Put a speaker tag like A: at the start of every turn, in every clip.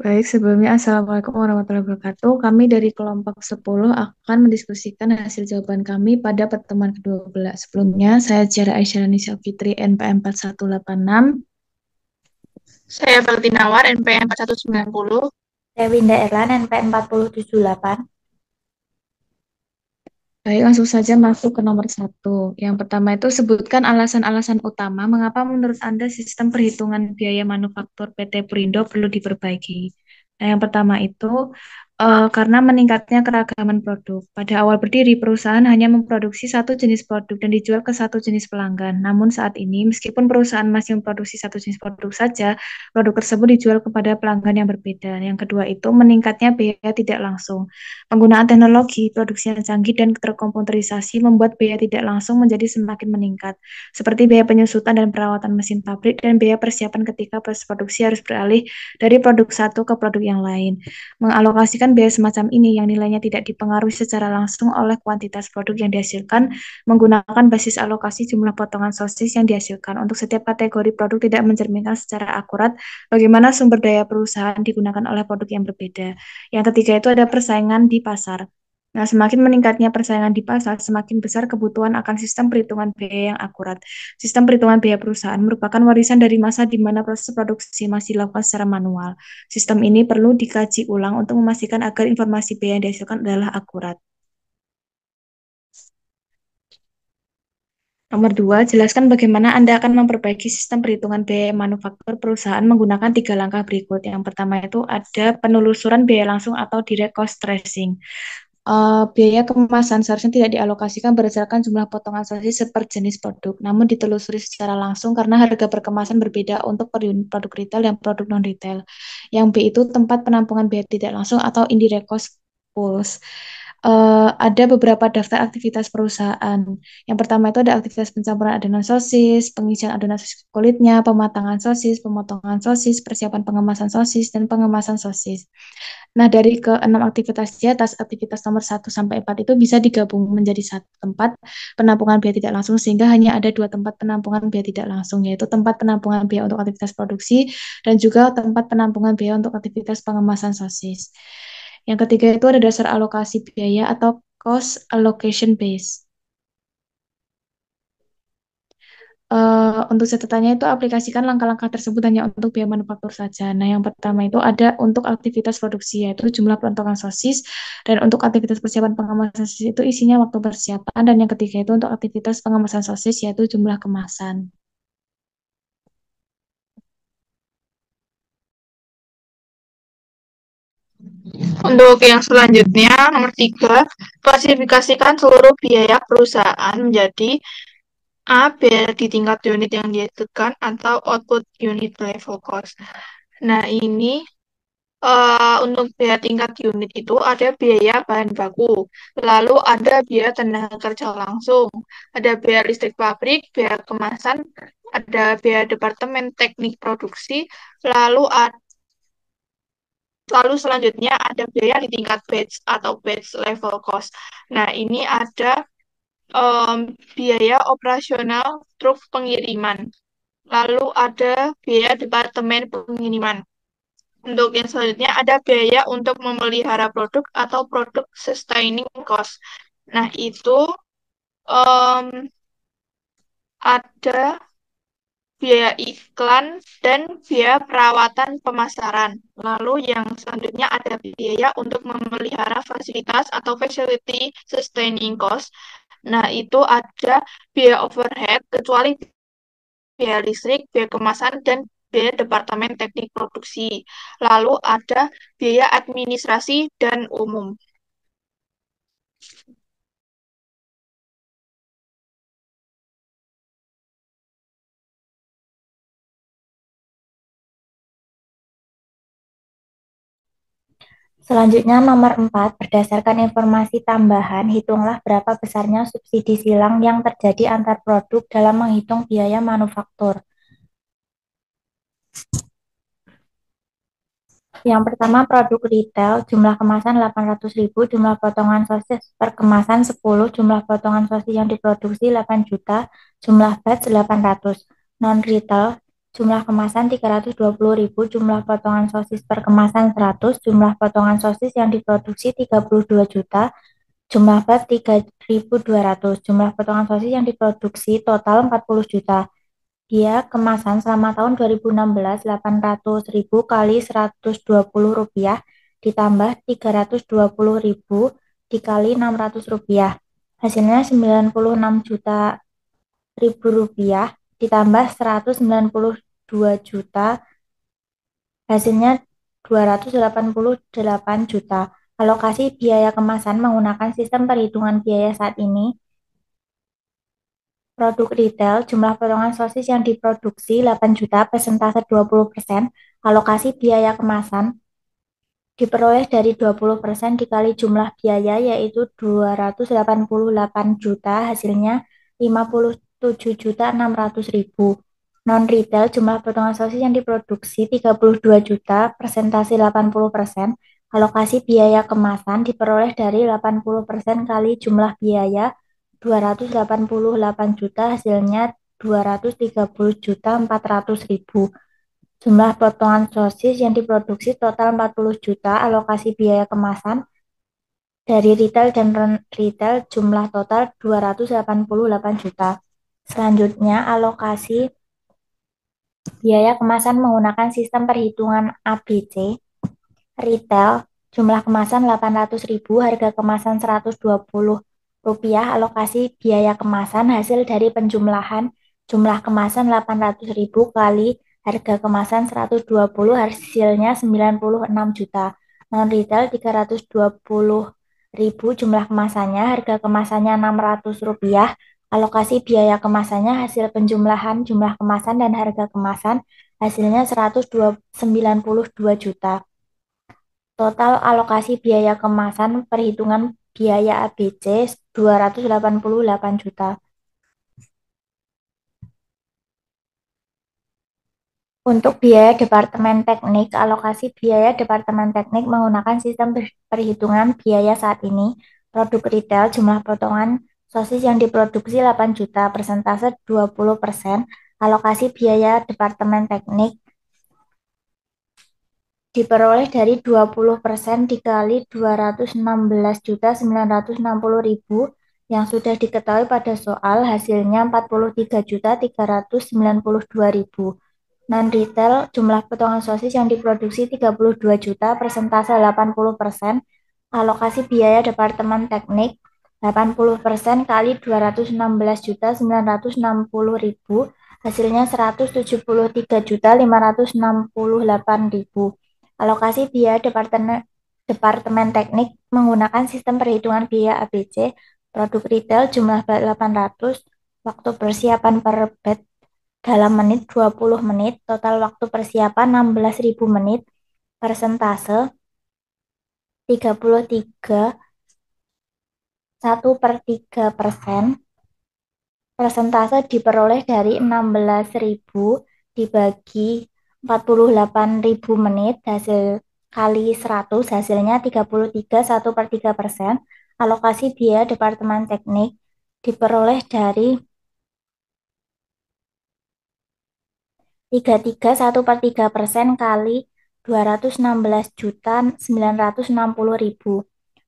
A: Baik, sebelumnya Assalamualaikum warahmatullahi wabarakatuh. Kami dari kelompok 10 akan mendiskusikan hasil jawaban kami pada pertemuan ke-12. Sebelumnya, saya Ciara Aisyah Nisa Fitri, NPM 4186.
B: Saya Bakti Nawar, NPM 4190.
C: Rewinda Erlan, NP 4078.
A: Baik, langsung saja masuk ke nomor satu. Yang pertama itu sebutkan alasan-alasan utama mengapa menurut Anda sistem perhitungan biaya manufaktur PT Perindo perlu diperbaiki. Nah, yang pertama itu karena meningkatnya keragaman produk. Pada awal berdiri, perusahaan hanya memproduksi satu jenis produk dan dijual ke satu jenis pelanggan. Namun saat ini, meskipun perusahaan masih memproduksi satu jenis produk saja, produk tersebut dijual kepada pelanggan yang berbeda. Yang kedua itu meningkatnya biaya tidak langsung. Penggunaan teknologi, produksi yang canggih, dan terkomputerisasi membuat biaya tidak langsung menjadi semakin meningkat, seperti biaya penyusutan dan perawatan mesin pabrik dan biaya persiapan ketika proses produksi harus beralih dari produk satu ke produk yang lain. Mengalokasikan biaya semacam ini yang nilainya tidak dipengaruhi secara langsung oleh kuantitas produk yang dihasilkan, menggunakan basis alokasi jumlah potongan sosis yang dihasilkan untuk setiap kategori produk tidak mencerminkan secara akurat bagaimana sumber daya perusahaan digunakan oleh produk yang berbeda. Yang ketiga itu ada persaingan di pasar. Nah, semakin meningkatnya persaingan di pasar, semakin besar kebutuhan akan sistem perhitungan biaya yang akurat. Sistem perhitungan biaya perusahaan merupakan warisan dari masa di mana proses produksi masih dilakukan secara manual. Sistem ini perlu dikaji ulang untuk memastikan agar informasi biaya yang dihasilkan adalah akurat. Nomor dua, jelaskan bagaimana Anda akan memperbaiki sistem perhitungan biaya manufaktur perusahaan menggunakan tiga langkah berikut. Yang pertama itu ada penelusuran biaya langsung atau direct cost tracing. Biaya kemasan seharusnya tidak dialokasikan berdasarkan jumlah potongan sosis per jenis produk, namun ditelusuri secara langsung karena harga perkemasan berbeda untuk per unit produk retail dan produk non-retail. Yang B itu tempat penampungan biaya tidak langsung atau indirect cost pools. Ada beberapa daftar aktivitas perusahaan. Yang pertama itu ada aktivitas pencampuran adonan sosis, pengisian adonan sosis ke kulitnya, pematangan sosis, pemotongan sosis, persiapan pengemasan sosis, dan pengemasan sosis. Nah, dari keenam aktivitas di atas, aktivitas nomor 1 sampai 4 itu bisa digabung menjadi satu tempat penampungan biaya tidak langsung, sehingga hanya ada dua tempat penampungan biaya tidak langsung, yaitu tempat penampungan biaya untuk aktivitas produksi dan juga tempat penampungan biaya untuk aktivitas pengemasan sosis. Yang ketiga itu ada dasar alokasi biaya atau cost allocation base. Untuk catatannya itu aplikasikan langkah-langkah tersebut hanya untuk biaya manufaktur saja. Nah, yang pertama itu ada untuk aktivitas produksi, yaitu jumlah pelotongan sosis, dan untuk aktivitas persiapan pengemasan sosis itu isinya waktu persiapan, dan yang ketiga itu untuk aktivitas pengemasan sosis, yaitu jumlah kemasan.
B: Untuk yang selanjutnya, nomor 3, klasifikasikan seluruh biaya perusahaan menjadi A. Biaya di tingkat unit yang dihasilkan atau output unit level cost. Nah, ini untuk biaya tingkat unit itu ada biaya bahan baku, lalu ada biaya tenaga kerja langsung, ada biaya listrik pabrik, biaya kemasan, ada biaya departemen teknik produksi, lalu selanjutnya ada biaya di tingkat batch atau batch level cost. Nah, ini ada biaya operasional truk pengiriman. Lalu ada biaya departemen pengiriman. Untuk yang selanjutnya ada biaya untuk memelihara produk atau produk sustaining cost. Nah, itu em, ada biaya iklan dan biaya perawatan pemasaran. Lalu yang selanjutnya ada biaya untuk memelihara fasilitas atau facility sustaining cost. Nah, itu ada biaya overhead, kecuali biaya listrik, biaya kemasan, dan biaya departemen teknik produksi. Lalu ada biaya administrasi dan umum.
C: Selanjutnya nomor 4, berdasarkan informasi tambahan, hitunglah berapa besarnya subsidi silang yang terjadi antar produk dalam menghitung biaya manufaktur. Yang pertama, produk retail, jumlah kemasan 800.000, jumlah potongan sosis per kemasan 10, jumlah potongan sosis yang diproduksi 8 juta, jumlah batch 800. Non-retail, jumlah kemasan 320.000, jumlah potongan sosis per kemasan 100, jumlah potongan sosis yang diproduksi 32 juta, jumlah bat 3.200, jumlah potongan sosis yang diproduksi total 40 juta. Dia kemasan selama tahun 2016 800.000 kali Rp120 ditambah 320.000 dikali Rp600. Hasilnya 96 juta rupiah ditambah 192 juta, hasilnya 288 juta. Alokasi biaya kemasan menggunakan sistem perhitungan biaya saat ini. Produk retail, jumlah potongan sosis yang diproduksi 8 juta, persentase 20%. Alokasi biaya kemasan diperoleh dari 20% dikali jumlah biaya, yaitu 288 juta, hasilnya 57.600.000. Non-retail, jumlah potongan sosis yang diproduksi 32 juta, persentase 80%. Alokasi biaya kemasan diperoleh dari 80% kali jumlah biaya, 288 juta, hasilnya 230.400.000. Jumlah potongan sosis yang diproduksi total 40 juta, alokasi biaya kemasan dari retail dan non-retail jumlah total 288 juta. Selanjutnya, alokasi biaya kemasan menggunakan sistem perhitungan ABC. Retail, jumlah kemasan 800.000, harga kemasan Rp120, alokasi biaya kemasan hasil dari penjumlahan jumlah kemasan 800.000 kali harga kemasan 120, hasilnya 96 juta. Non-retail 320.000, jumlah kemasannya, harga kemasannya Rp600, alokasi biaya kemasannya hasil penjumlahan jumlah kemasan dan harga kemasan, hasilnya 192 juta. Total alokasi biaya kemasan perhitungan biaya ABC 288 juta. Untuk biaya Departemen Teknik, alokasi biaya Departemen Teknik menggunakan sistem perhitungan biaya saat ini. Produk retail, jumlah potongan sosis yang diproduksi 8 juta, persentase 20%. Alokasi biaya Departemen Teknik diperoleh dari 20% dikali 216.960.000 yang sudah diketahui pada soal, hasilnya 43.392.000. Non-retail, jumlah potongan sosis yang diproduksi 32 juta, persentase 80%. Alokasi biaya Departemen Teknik 80% kali 216.960.000, hasilnya 173.568.000. Alokasi biaya Departemen Teknik menggunakan sistem perhitungan biaya ABC. Produk retail jumlah 800, waktu persiapan per bed dalam menit 20 menit, total waktu persiapan 16.000 menit, persentase 33, 1/3%. Persentase diperoleh dari 16.000 dibagi 48.000 menit, hasil kali 100, hasilnya 33, 1/3%. Alokasi biaya Departemen Teknik diperoleh dari 33, 1/3% kali 216.960.000.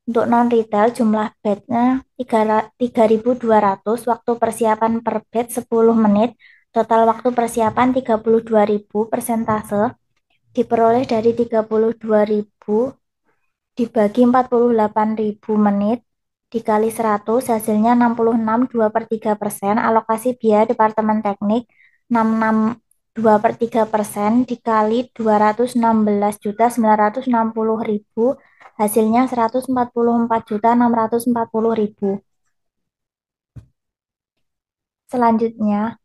C: Untuk non-retail, jumlah bednya 3.200, waktu persiapan per bed 10 menit, total waktu persiapan 32.000, persentase diperoleh dari 32.000 dibagi 48.000 menit dikali 100, hasilnya 66, 2/3%. Alokasi biaya Departemen Teknik 66, 2/3% dikali 216.960.000, hasilnya 144.640.000. Selanjutnya,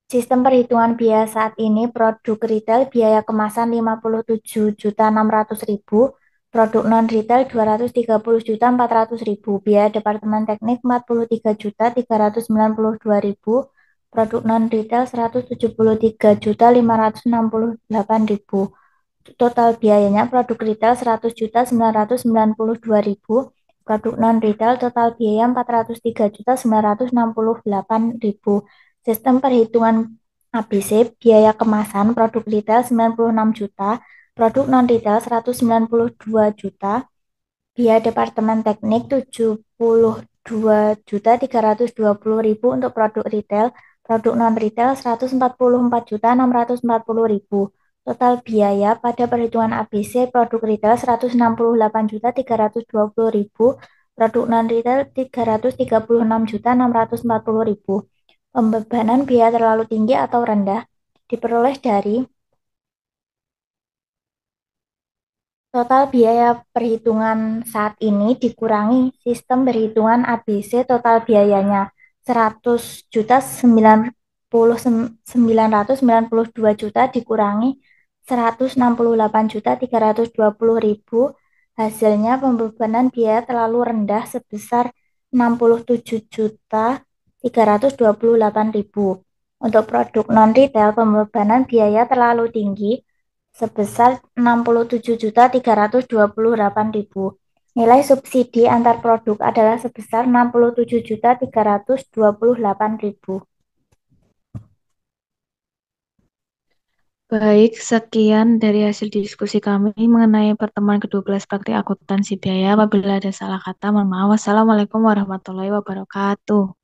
C: sistem perhitungan biaya saat ini. Produk retail biaya kemasan 57.600.000, produk non-retail 230.400.000, biaya Departemen Teknik 43.392.000, produk non-retail 173.568.000. Total biayanya produk retail 100.992.000, produk non-retail total biaya 403.968.000. Sistem perhitungan ABC, biaya kemasan produk retail 96 juta, produk non-retail 192 juta, biaya departemen teknik 72.320.000 untuk produk retail, produk non-retail 144.640.000. Total biaya pada perhitungan ABC produk retail 168.320.000, produk non-retail 336.640.000. Pembebanan biaya terlalu tinggi atau rendah diperoleh dari total biaya perhitungan saat ini dikurangi sistem perhitungan ABC, total biayanya 100.992 juta dikurangi 168.320.000. Hasilnya pembebanan biaya terlalu rendah sebesar 67.328.000. Untuk produk non-retail pembebanan biaya terlalu tinggi sebesar 67.328.000. Nilai subsidi antar produk adalah sebesar 67.328.000.
A: Baik, sekian dari hasil diskusi kami mengenai pertemuan ke-12 praktik akuntansi biaya. Apabila ada salah kata, mohon maaf. Wassalamualaikum warahmatullahi wabarakatuh.